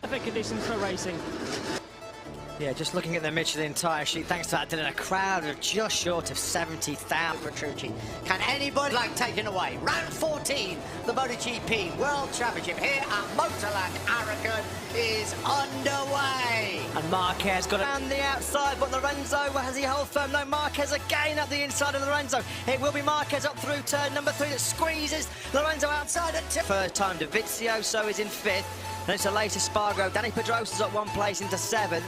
Perfect conditions for racing. Yeah, just looking at the Michelin tyre sheet, thanks to that, did a crowd of just short of 70,000. Petrucci. Can anybody like taken away? Round 14, the MotoGP World Championship here at Motorland Aragon is underway. And Marquez got it on the outside, but Lorenzo, has he hold firm? No, Marquez again up the inside of Lorenzo. It will be Marquez up through turn number 3 that squeezes Lorenzo outside at 2. First time Dovizioso is in 5th. And it's a later Spargo. Danny Pedrosa's up 1 place into 7th.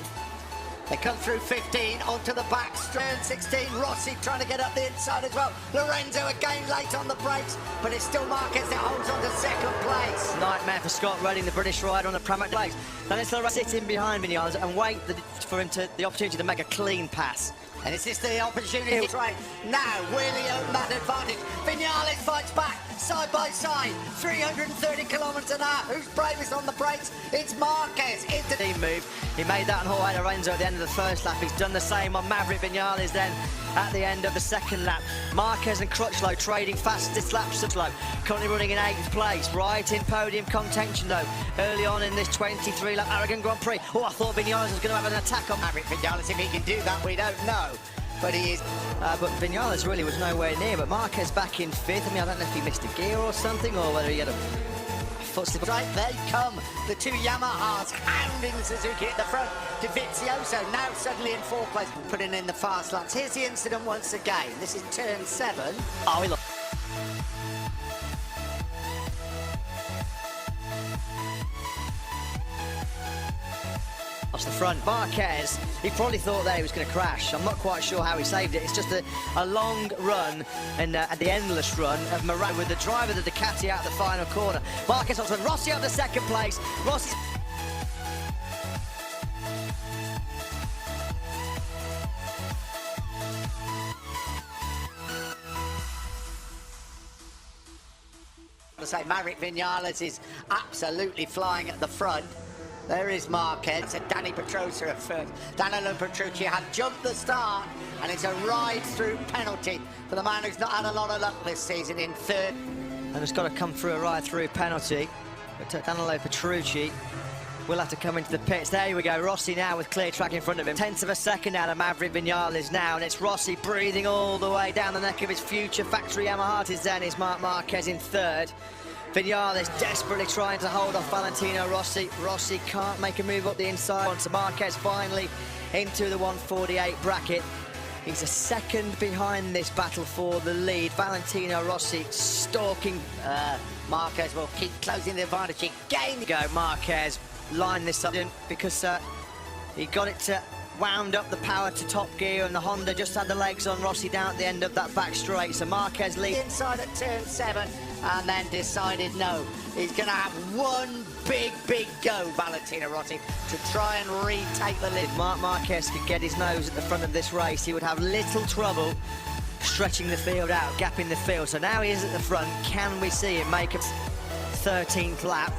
They come through 15 onto the back straight. 16, Rossi trying to get up the inside as well. Lorenzo again late on the brakes, but it's still Marquez that holds on to 2nd place. Nightmare for Scott Redding, the British rider on the Pramac legs. Then it's Lorenzo sitting behind Vinales and wait for him to the opportunity to make a clean pass. And is this the opportunity? Right now, Willie own that advantage. Vinales fights back, side by side, 330 kilometres an hour. Who's bravest on the brakes? It's Marquez. Into the move. He made that on Jorge Lorenzo at the end of the first lap. He's done the same on Maverick Vinales then at the end of the second lap. Marquez and Crutchlow trading fastest laps of slow. Currently running in 8th place, right in podium contention though. Early on in this 23-lap Aragon Grand Prix. Oh, I thought Vinales was going to have an attack on Maverick Vinales. If he can do that, we don't know. But he is. But Vinales really was nowhere near. But Marquez back in 5th. I mean, I don't know if he missed a gear or something, or whether he had a foot slip. Right, they come. The 2 Yamahas hounding Suzuki at the front. Dovizioso now suddenly in 4th place, putting in the fast laps. Here's the incident once again. This is turn 7. Oh, he look. The front. Marquez, he probably thought that he was going to crash. I'm not quite sure how he saved it. It's just a long run and the endless run of Moran with the driver of the Ducati out the final corner. Marquez on Rossi up to 2nd place. Rossi's to say Maverick Vinales is absolutely flying at the front. There is Marquez and Danny Pedrosa at first. Danilo Petrucci had jumped the start, and it's a ride-through penalty for the man who's not had a lot of luck this season in 3rd. And it's got to come through a ride-through penalty. But Danilo Petrucci will have to come into the pits. There we go, Rossi now with clear track in front of him. 1/10 of a second out of Maverick Vinales now, and it's Rossi breathing all the way down the neck of his future factory Yamaha. Then is Marc Marquez in 3rd. Vinales desperately trying to hold off Valentino Rossi. Rossi can't make a move up the inside. Onto Marquez finally into the 148 bracket. He's a second behind this battle for the lead. Valentino Rossi stalking. Marquez will keep closing the advantage again. Go, Marquez line this up because he got it to wound up the power to top gear, and the Honda just had the legs on Rossi down at the end of that back straight. So Marquez leads inside at turn 7. And then decided no, he's going to have one big go, Valentino Rossi, to try and retake the lead. If Marc Marquez could get his nose at the front of this race, he would have little trouble stretching the field out, gapping the field. So now he is at the front. Can we see him make a 13th lap?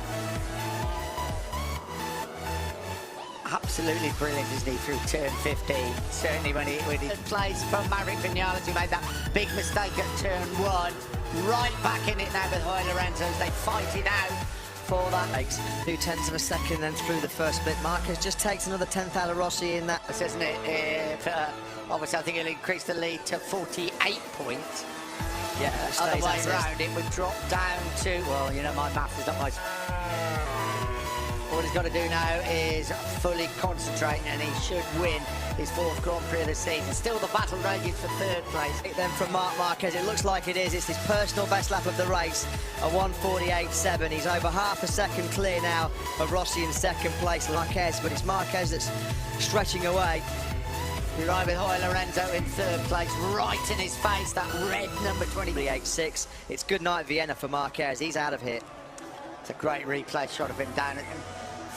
Absolutely brilliant, isn't he, through turn 15. Certainly when he plays from Maverick Vinales, who made that big mistake at turn 1. Right back in it now with Jorge Lorenzo as they fight it out for that. Makes 2/10 of a second then through the first bit. Marquez just takes another 10th out of Rossi in that. Isn't it? If, obviously, I think he'll increase the lead to 48 points. Yeah, other way round, it would drop down to, well, you know, my math is not my... All he's got to do now is fully concentrate, and he should win his 4th Grand Prix of the season. Still the battle rages for 3rd place. Then from Marc Marquez, it looks like it is. It's his personal best lap of the race, a 1:48.7. He's over half a second clear now of Rossi in 2nd place, Marquez, but it's Marquez that's stretching away. You're right with Jorge Lorenzo in 3rd place, right in his face, that red number 28.6. It's good night Vienna for Marquez. He's out of here. It's a great replay shot of him down at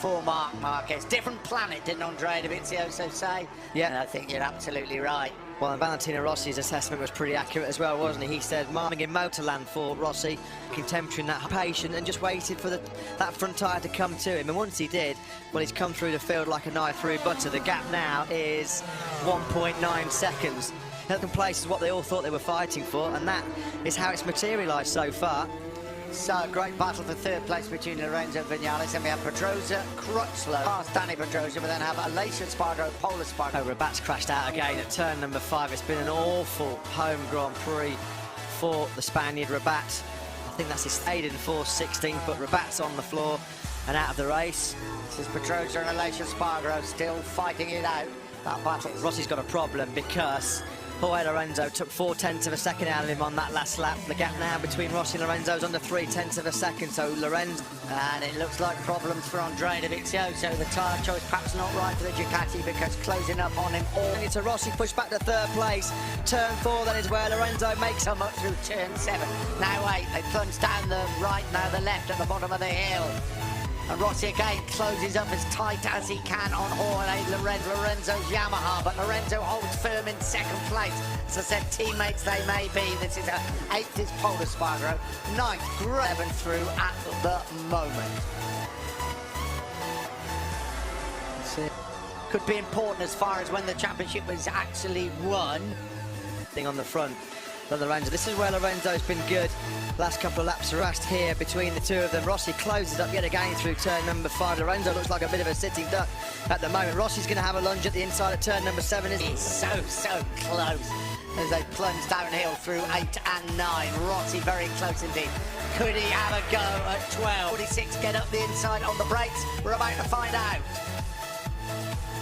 for Marc Marquez. Different planet, didn't Andrea Dovizioso say? Yeah. And I think you're absolutely right. Well, and Valentino Rossi's assessment was pretty accurate as well, wasn't he? He said, marming in Motorland for Rossi, contemporary and that patient, and just waited for that front tyre to come to him. And once he did, well, he's come through the field like a knife through butter. The gap now is 1.9 seconds. Second place is what they all thought they were fighting for, and that is how it's materialised so far. So, great battle for third place between Lorenzo Vinales, and we have Pedrosa, Crutchlow, past Danny Pedrosa, but then have Alicia Spargo, Polar Spargo. Rabat's crashed out again at turn number 5. It's been an awful home Grand Prix for the Spaniard, Rabat. I think that's his maiden 4/16, but Rabat's on the floor and out of the race. This is Pedrosa and Alicia Spargo still fighting it out, that battle. Rossi's got a problem because Jorge Lorenzo took 4/10 of a second out of him on that last lap. The gap now between Rossi and Lorenzo is under 3/10 of a second, so Lorenzo... And it looks like problems for Andrea Dovizioso. The tyre choice perhaps not right for the Ducati, because closing up on him all... It's a Rossi push back to third place. Turn 4, that is where Lorenzo makes come up through turn 7. Now 8, they plunge down the right, now the left at the bottom of the hill. And Rossi again closes up as tight as he can on Jorge Lorenzo's Yamaha, but Lorenzo holds firm in second place. As I said, teammates they may be. This is 8th is Polar Spargo, 9th, 7th through at the moment. Could be important as far as when the championship was actually won. Thing on the front of Lorenzo. This is where Lorenzo's been good. Last couple of laps rust here between the two of them. Rossi closes up yet again through turn number 5. Lorenzo looks like a bit of a sitting duck at the moment. Rossi's going to have a lunge at the inside of turn number 7. It's so close as they plunge downhill through 8 and 9. Rossi very close indeed. Could he have a go at 12? 46 get up the inside on the brakes. We're about to find out.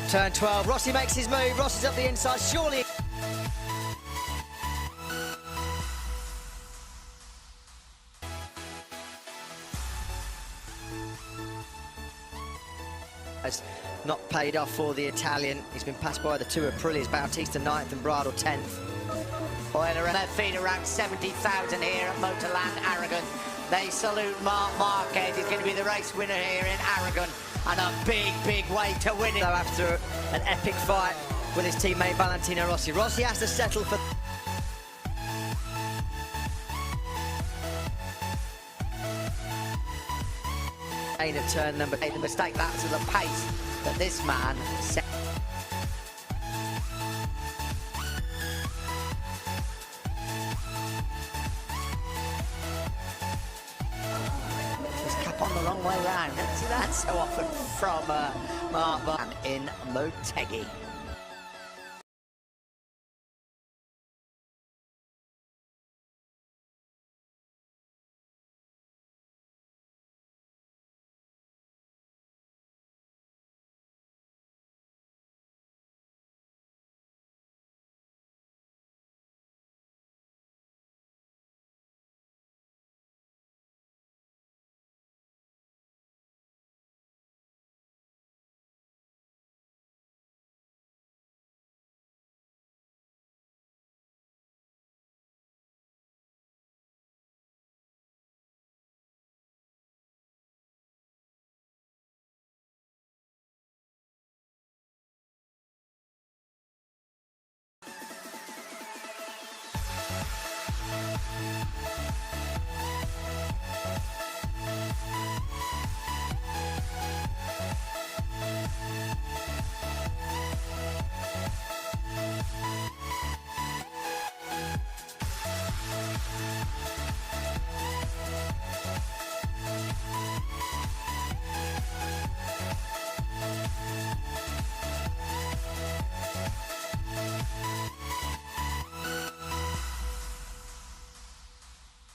Turn 12. Rossi makes his move. Rossi's up the inside. Surely... has not paid off for the Italian. He's been passed by the two Aprilias, Bautista 9th and Bradle 10th. Their feet around 70,000 here at Motorland Aragon. They salute Marquez. He's going to be the race winner here in Aragon, and a big way to win it. So after an epic fight with his teammate Valentino Rossi, Rossi has to settle for... at turn number 8. The mistake, that's the pace that this man set. This cap on the wrong way round. Don't see that so often from Mark in Motegi.